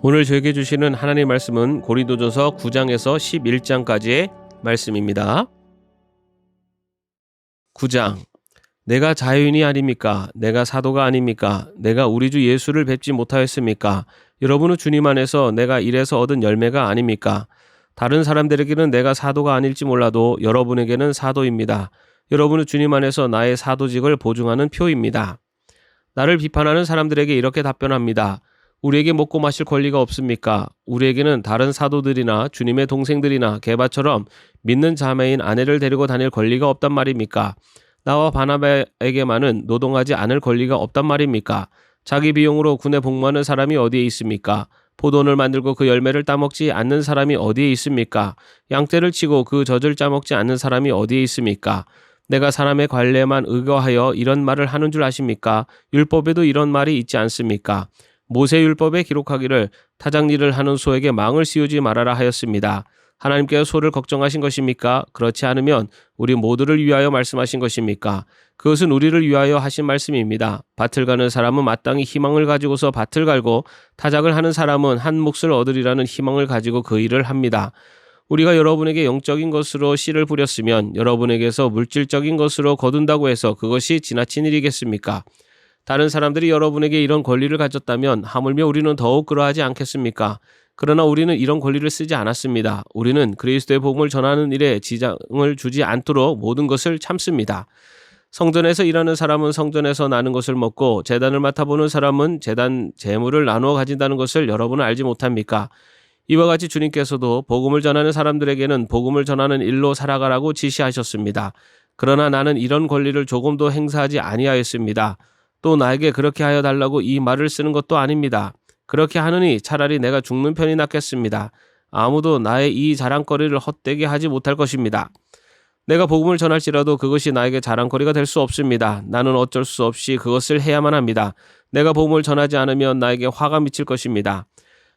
오늘 저에게 주시는 하나님의 말씀은 고린도전서 9장에서 11장까지의 말씀입니다. 9장. 내가 자유인이 아닙니까? 내가 사도가 아닙니까? 내가 우리 주 예수를 뵙지 못하였습니까? 여러분은 주님 안에서 내가 일해서 얻은 열매가 아닙니까? 다른 사람들에게는 내가 사도가 아닐지 몰라도 여러분에게는 사도입니다. 여러분은 주님 안에서 나의 사도직을 보증하는 표입니다. 나를 비판하는 사람들에게 이렇게 답변합니다. 우리에게 먹고 마실 권리가 없습니까? 우리에게는 다른 사도들이나 주님의 동생들이나 게바처럼 믿는 자매인 아내를 데리고 다닐 권리가 없단 말입니까? 나와 바나바에게만은 노동하지 않을 권리가 없단 말입니까? 자기 비용으로 군에 복무하는 사람이 어디에 있습니까? 포도원을 만들고 그 열매를 따먹지 않는 사람이 어디에 있습니까? 양떼를 치고 그 젖을 짜먹지 않는 사람이 어디에 있습니까? 내가 사람의 관례만 의거하여 이런 말을 하는 줄 아십니까? 율법에도 이런 말이 있지 않습니까? 모세 율법에 기록하기를 타작 일을 하는 소에게 망을 씌우지 말아라 하였습니다. 하나님께서 소를 걱정하신 것입니까? 그렇지 않으면 우리 모두를 위하여 말씀하신 것입니까? 그것은 우리를 위하여 하신 말씀입니다. 밭을 가는 사람은 마땅히 희망을 가지고서 밭을 갈고 타작을 하는 사람은 한 몫을 얻으리라는 희망을 가지고 그 일을 합니다. 우리가 여러분에게 영적인 것으로 씨를 뿌렸으면 여러분에게서 물질적인 것으로 거둔다고 해서 그것이 지나친 일이겠습니까? 다른 사람들이 여러분에게 이런 권리를 가졌다면 하물며 우리는 더욱 그러하지 않겠습니까? 그러나 우리는 이런 권리를 쓰지 않았습니다. 우리는 그리스도의 복음을 전하는 일에 지장을 주지 않도록 모든 것을 참습니다. 성전에서 일하는 사람은 성전에서 나는 것을 먹고 제단을 맡아보는 사람은 제단 재물을 나누어 가진다는 것을 여러분은 알지 못합니까? 이와 같이 주님께서도 복음을 전하는 사람들에게는 복음을 전하는 일로 살아가라고 지시하셨습니다. 그러나 나는 이런 권리를 조금도 행사하지 아니하였습니다. 또 나에게 그렇게 하여 달라고 이 말을 쓰는 것도 아닙니다. 그렇게 하느니 차라리 내가 죽는 편이 낫겠습니다. 아무도 나의 이 자랑거리를 헛되게 하지 못할 것입니다. 내가 복음을 전할지라도 그것이 나에게 자랑거리가 될 수 없습니다. 나는 어쩔 수 없이 그것을 해야만 합니다. 내가 복음을 전하지 않으면 나에게 화가 미칠 것입니다.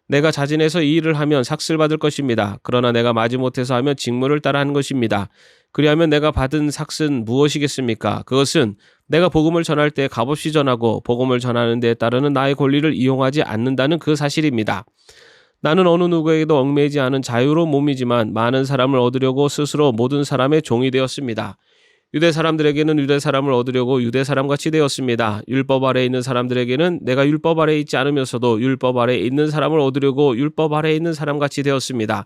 내가 자진해서 이 일을 하면 삭슬 받을 것입니다. 그러나 내가 마지못해서 하면 직무를 따라 하는 것입니다. 그리하면 내가 받은 삭은 무엇이겠습니까? 그것은 내가 복음을 전할 때 값없이 전하고 복음을 전하는 데 따르는 나의 권리를 이용하지 않는다는 그 사실입니다. 나는 어느 누구에게도 얽매이지 않은 자유로운 몸이지만 많은 사람을 얻으려고 스스로 모든 사람의 종이 되었습니다. 유대 사람들에게는 유대 사람을 얻으려고 유대 사람같이 되었습니다. 율법 아래에 있는 사람들에게는 내가 율법 아래에 있지 않으면서도 율법 아래에 있는 사람을 얻으려고 율법 아래에 있는 사람같이 되었습니다.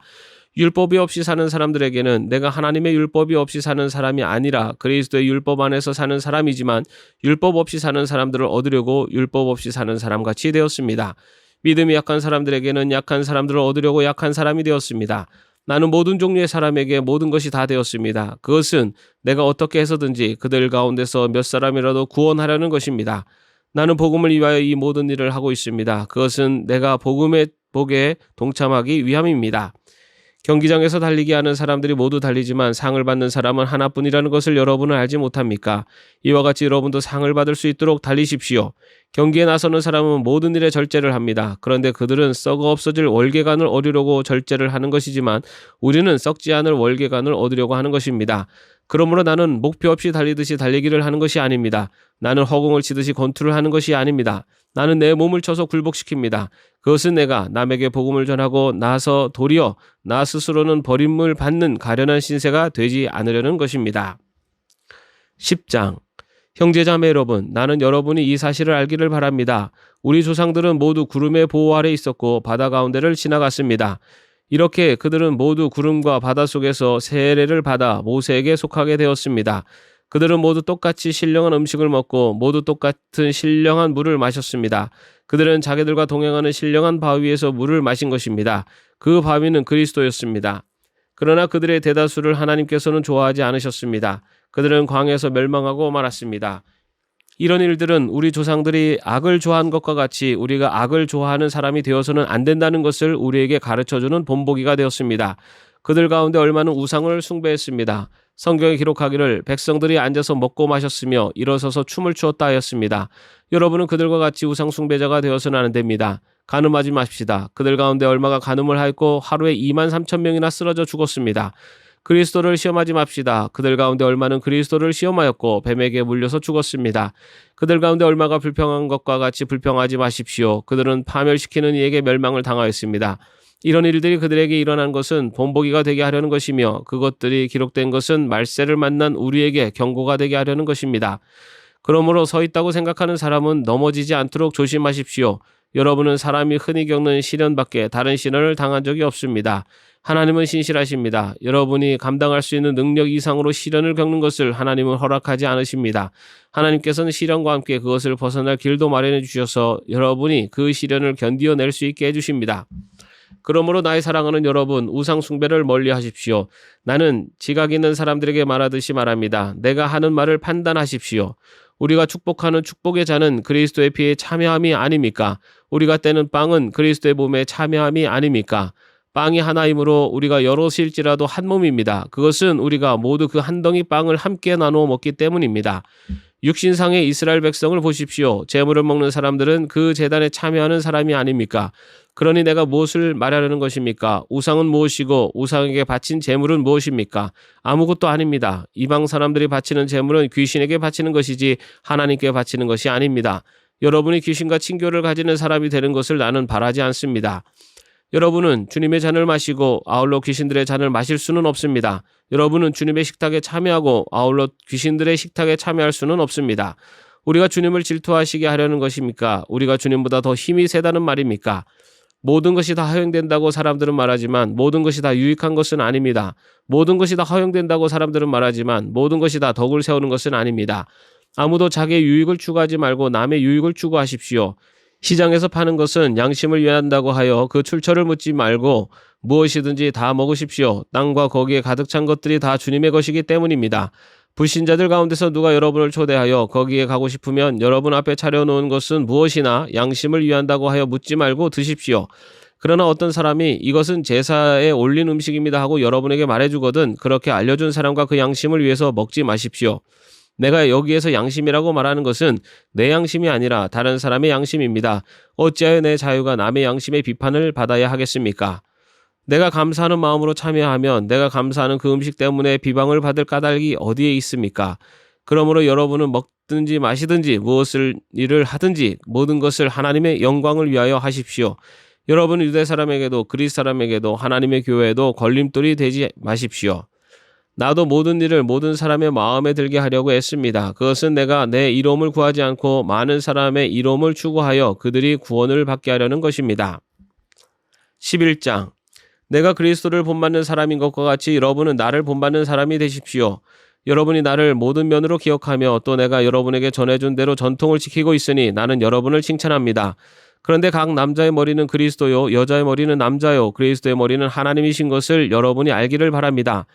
율법이 없이 사는 사람들에게는 내가 하나님의 율법이 없이 사는 사람이 아니라 그리스도의 율법 안에서 사는 사람이지만 율법 없이 사는 사람들을 얻으려고 율법 없이 사는 사람같이 되었습니다. 믿음이 약한 사람들에게는 약한 사람들을 얻으려고 약한 사람이 되었습니다. 나는 모든 종류의 사람에게 모든 것이 다 되었습니다. 그것은 내가 어떻게 해서든지 그들 가운데서 몇 사람이라도 구원하려는 것입니다. 나는 복음을 위하여 이 모든 일을 하고 있습니다. 그것은 내가 복음의 복에 동참하기 위함입니다. 경기장에서 달리기 하는 사람들이 모두 달리지만 상을 받는 사람은 하나뿐이라는 것을 여러분은 알지 못합니까? 이와 같이 여러분도 상을 받을 수 있도록 달리십시오. 경기에 나서는 사람은 모든 일에 절제를 합니다. 그런데 그들은 썩어 없어질 월계관을 얻으려고 절제를 하는 것이지만 우리는 썩지 않을 월계관을 얻으려고 하는 것입니다. 그러므로 나는 목표 없이 달리듯이 달리기를 하는 것이 아닙니다. 나는 허공을 치듯이 권투를 하는 것이 아닙니다. 나는 내 몸을 쳐서 굴복시킵니다. 그것은 내가 남에게 복음을 전하고 나서 도리어 나 스스로는 버림을 받는 가련한 신세가 되지 않으려는 것입니다. 10장. 형제자매 여러분, 나는 여러분이 이 사실을 알기를 바랍니다. 우리 조상들은 모두 구름의 보호 아래 있었고 바다 가운데를 지나갔습니다. 이렇게 그들은 모두 구름과 바다 속에서 세례를 받아 모세에게 속하게 되었습니다. 그들은 모두 똑같이 신령한 음식을 먹고 모두 똑같은 신령한 물을 마셨습니다. 그들은 자기들과 동행하는 신령한 바위에서 물을 마신 것입니다. 그 바위는 그리스도였습니다. 그러나 그들의 대다수를 하나님께서는 좋아하지 않으셨습니다. 그들은 광야에서 멸망하고 말았습니다. 이런 일들은 우리 조상들이 악을 좋아한 것과 같이 우리가 악을 좋아하는 사람이 되어서는 안 된다는 것을 우리에게 가르쳐주는 본보기가 되었습니다. 그들 가운데 얼마는 우상을 숭배했습니다. 성경에 기록하기를 백성들이 앉아서 먹고 마셨으며 일어서서 춤을 추었다 하였습니다. 여러분은 그들과 같이 우상 숭배자가 되어서는 안 됩니다. 간음하지 마십시다. 그들 가운데 얼마가 간음을 하였고 하루에 23,000명이나 쓰러져 죽었습니다. 그리스도를 시험하지 맙시다. 그들 가운데 얼마는 그리스도를 시험하였고 뱀에게 물려서 죽었습니다. 그들 가운데 얼마가 불평한 것과 같이 불평하지 마십시오. 그들은 파멸시키는 이에게 멸망을 당하였습니다. 이런 일들이 그들에게 일어난 것은 본보기가 되게 하려는 것이며 그것들이 기록된 것은 말세를 만난 우리에게 경고가 되게 하려는 것입니다. 그러므로 서 있다고 생각하는 사람은 넘어지지 않도록 조심하십시오. 여러분은 사람이 흔히 겪는 시련밖에 다른 시련을 당한 적이 없습니다. 하나님은 신실하십니다. 여러분이 감당할 수 있는 능력 이상으로 시련을 겪는 것을 하나님은 허락하지 않으십니다. 하나님께서는 시련과 함께 그것을 벗어날 길도 마련해 주셔서 여러분이 그 시련을 견디어낼 수 있게 해주십니다. 그러므로 나의 사랑하는 여러분, 우상 숭배를 멀리 하십시오. 나는 지각 있는 사람들에게 말하듯이 말합니다. 내가 하는 말을 판단하십시오. 우리가 축복하는 축복의 잔은 그리스도의 피에 참여함이 아닙니까? 우리가 떼는 빵은 그리스도의 몸에 참여함이 아닙니까? 빵이 하나이므로 우리가 여럿일지라도 한 몸입니다. 그것은 우리가 모두 그 한 덩이 빵을 함께 나누어 먹기 때문입니다. 육신상의 이스라엘 백성을 보십시오. 제물을 먹는 사람들은 그 제단에 참여하는 사람이 아닙니까? 그러니 내가 무엇을 말하려는 것입니까? 우상은 무엇이고 우상에게 바친 제물은 무엇입니까? 아무것도 아닙니다. 이방 사람들이 바치는 제물은 귀신에게 바치는 것이지 하나님께 바치는 것이 아닙니다. 여러분이 귀신과 친교를 가지는 사람이 되는 것을 나는 바라지 않습니다. 여러분은 주님의 잔을 마시고 아울러 귀신들의 잔을 마실 수는 없습니다. 여러분은 주님의 식탁에 참여하고 아울러 귀신들의 식탁에 참여할 수는 없습니다. 우리가 주님을 질투하시게 하려는 것입니까? 우리가 주님보다 더 힘이 세다는 말입니까? 모든 것이 다 허용된다고 사람들은 말하지만 모든 것이 다 유익한 것은 아닙니다. 모든 것이 다 허용된다고 사람들은 말하지만 모든 것이 다 덕을 세우는 것은 아닙니다. 아무도 자기의 유익을 추구하지 말고 남의 유익을 추구하십시오. 시장에서 파는 것은 양심을 위한다고 하여 그 출처를 묻지 말고 무엇이든지 다 먹으십시오. 땅과 거기에 가득 찬 것들이 다 주님의 것이기 때문입니다. 불신자들 가운데서 누가 여러분을 초대하여 거기에 가고 싶으면 여러분 앞에 차려놓은 것은 무엇이나 양심을 위한다고 하여 묻지 말고 드십시오. 그러나 어떤 사람이 이것은 제사에 올린 음식입니다 하고 여러분에게 말해주거든 그렇게 알려준 사람과 그 양심을 위해서 먹지 마십시오. 내가 여기에서 양심이라고 말하는 것은 내 양심이 아니라 다른 사람의 양심입니다. 어찌하여 내 자유가 남의 양심의 비판을 받아야 하겠습니까? 내가 감사하는 마음으로 참여하면 내가 감사하는 그 음식 때문에 비방을 받을 까닭이 어디에 있습니까? 그러므로 여러분은 먹든지 마시든지 무엇을 일을 하든지 모든 것을 하나님의 영광을 위하여 하십시오. 여러분은 유대 사람에게도 그리스 사람에게도 하나님의 교회에도 걸림돌이 되지 마십시오. 나도 모든 일을 모든 사람의 마음에 들게 하려고 했습니다. 그것은 내가 내 이로움을 구하지 않고 많은 사람의 이로움을 추구하여 그들이 구원을 받게 하려는 것입니다. 11장 내가 그리스도를 본받는 사람인 것과 같이 여러분은 나를 본받는 사람이 되십시오. 여러분이 나를 모든 면으로 기억하며 또 내가 여러분에게 전해준 대로 전통을 지키고 있으니 나는 여러분을 칭찬합니다. 그런데 각 남자의 머리는 그리스도요 여자의 머리는 남자요 그리스도의 머리는 하나님이신 것을 여러분이 알기를 바랍니다.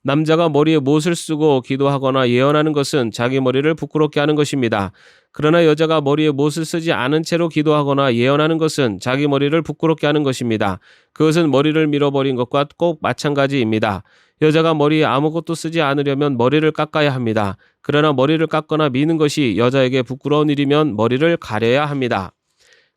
남자가 머리에 못을 쓰고 기도하거나 예언하는 것은 자기 머리를 부끄럽게 하는 것입니다. 그러나 여자가 머리에 못을 쓰지 않은 채로 기도하거나 예언하는 것은 자기 머리를 부끄럽게 하는 것입니다. 그것은 머리를 밀어버린 것과 꼭 마찬가지입니다. 여자가 머리에 아무것도 쓰지 않으려면 머리를 깎아야 합니다. 그러나 머리를 깎거나 미는 것이 여자에게 부끄러운 일이면 머리를 가려야 합니다.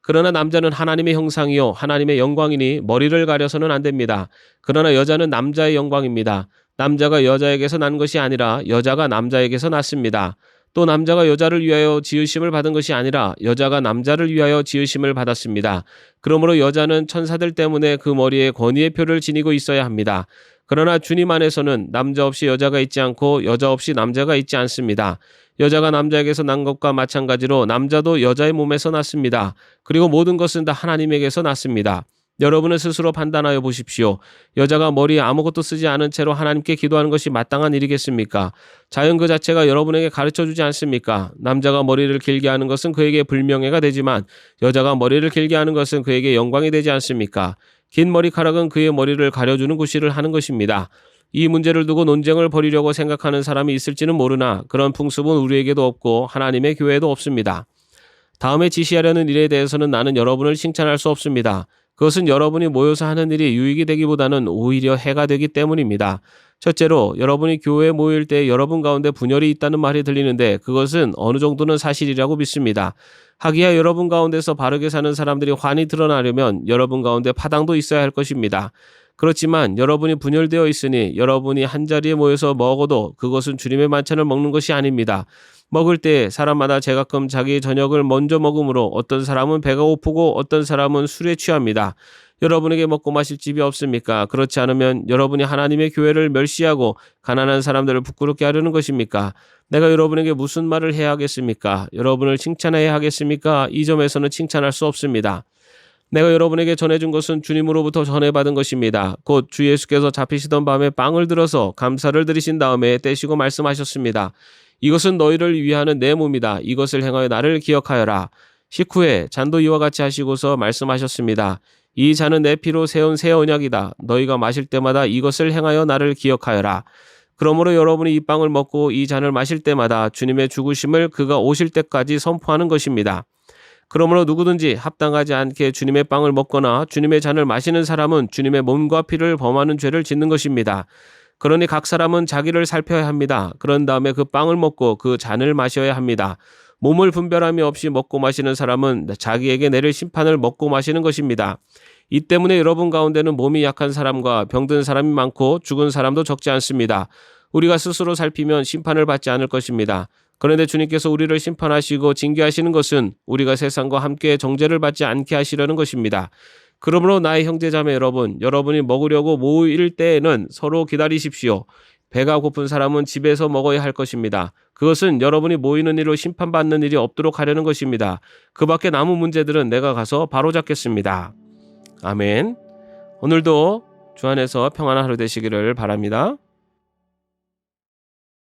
그러나 남자는 하나님의 형상이요 하나님의 영광이니 머리를 가려서는 안 됩니다. 그러나 여자는 남자의 영광입니다. 남자가 여자에게서 난 것이 아니라 여자가 남자에게서 났습니다. 또 남자가 여자를 위하여 지으심을 받은 것이 아니라 여자가 남자를 위하여 지으심을 받았습니다. 그러므로 여자는 천사들 때문에 그 머리에 권위의 표를 지니고 있어야 합니다. 그러나 주님 안에서는 남자 없이 여자가 있지 않고 여자 없이 남자가 있지 않습니다. 여자가 남자에게서 난 것과 마찬가지로 남자도 여자의 몸에서 났습니다. 그리고 모든 것은 다 하나님에게서 났습니다. 여러분은 스스로 판단하여 보십시오. 여자가 머리에 아무것도 쓰지 않은 채로 하나님께 기도하는 것이 마땅한 일이겠습니까? 자연 그 자체가 여러분에게 가르쳐주지 않습니까? 남자가 머리를 길게 하는 것은 그에게 불명예가 되지만 여자가 머리를 길게 하는 것은 그에게 영광이 되지 않습니까? 긴 머리카락은 그의 머리를 가려주는 구실을 하는 것입니다. 이 문제를 두고 논쟁을 벌이려고 생각하는 사람이 있을지는 모르나 그런 풍습은 우리에게도 없고 하나님의 교회에도 없습니다. 다음에 지시하려는 일에 대해서는 나는 여러분을 칭찬할 수 없습니다. 그것은 여러분이 모여서 하는 일이 유익이 되기보다는 오히려 해가 되기 때문입니다. 첫째로 여러분이 교회에 모일 때 여러분 가운데 분열이 있다는 말이 들리는데 그것은 어느 정도는 사실이라고 믿습니다. 하기야 여러분 가운데서 바르게 사는 사람들이 환히 드러나려면 여러분 가운데 파당도 있어야 할 것입니다. 그렇지만 여러분이 분열되어 있으니 여러분이 한자리에 모여서 먹어도 그것은 주님의 만찬을 먹는 것이 아닙니다. 먹을 때 사람마다 제각금 자기 저녁을 먼저 먹으므로 어떤 사람은 배가 고프고 어떤 사람은 술에 취합니다. 여러분에게 먹고 마실 집이 없습니까? 그렇지 않으면 여러분이 하나님의 교회를 멸시하고 가난한 사람들을 부끄럽게 하려는 것입니까? 내가 여러분에게 무슨 말을 해야 하겠습니까? 여러분을 칭찬해야 하겠습니까? 이 점에서는 칭찬할 수 없습니다. 내가 여러분에게 전해준 것은 주님으로부터 전해받은 것입니다. 곧 주 예수께서 잡히시던 밤에 빵을 들어서 감사를 드리신 다음에 떼시고 말씀하셨습니다. 이것은 너희를 위하는 내 몸이다. 이것을 행하여 나를 기억하여라. 식후에 잔도 이와 같이 하시고서 말씀하셨습니다. 이 잔은 내 피로 세운 새 언약이다. 너희가 마실 때마다 이것을 행하여 나를 기억하여라. 그러므로 여러분이 이 빵을 먹고 이 잔을 마실 때마다 주님의 죽으심을 그가 오실 때까지 선포하는 것입니다. 그러므로 누구든지 합당하지 않게 주님의 빵을 먹거나 주님의 잔을 마시는 사람은 주님의 몸과 피를 범하는 죄를 짓는 것입니다. 그러니 각 사람은 자기를 살펴야 합니다. 그런 다음에 그 빵을 먹고 그 잔을 마셔야 합니다. 몸을 분별함이 없이 먹고 마시는 사람은 자기에게 내릴 심판을 먹고 마시는 것입니다. 이 때문에 여러분 가운데는 몸이 약한 사람과 병든 사람이 많고 죽은 사람도 적지 않습니다. 우리가 스스로 살피면 심판을 받지 않을 것입니다. 그런데 주님께서 우리를 심판하시고 징계하시는 것은 우리가 세상과 함께 정죄를 받지 않게 하시려는 것입니다. 그러므로 나의 형제자매 여러분, 여러분이 먹으려고 모일 때에는 서로 기다리십시오. 배가 고픈 사람은 집에서 먹어야 할 것입니다. 그것은 여러분이 모이는 일로 심판받는 일이 없도록 하려는 것입니다. 그 밖에 남은 문제들은 내가 가서 바로잡겠습니다. 아멘. 오늘도 주 안에서 평안한 하루 되시기를 바랍니다.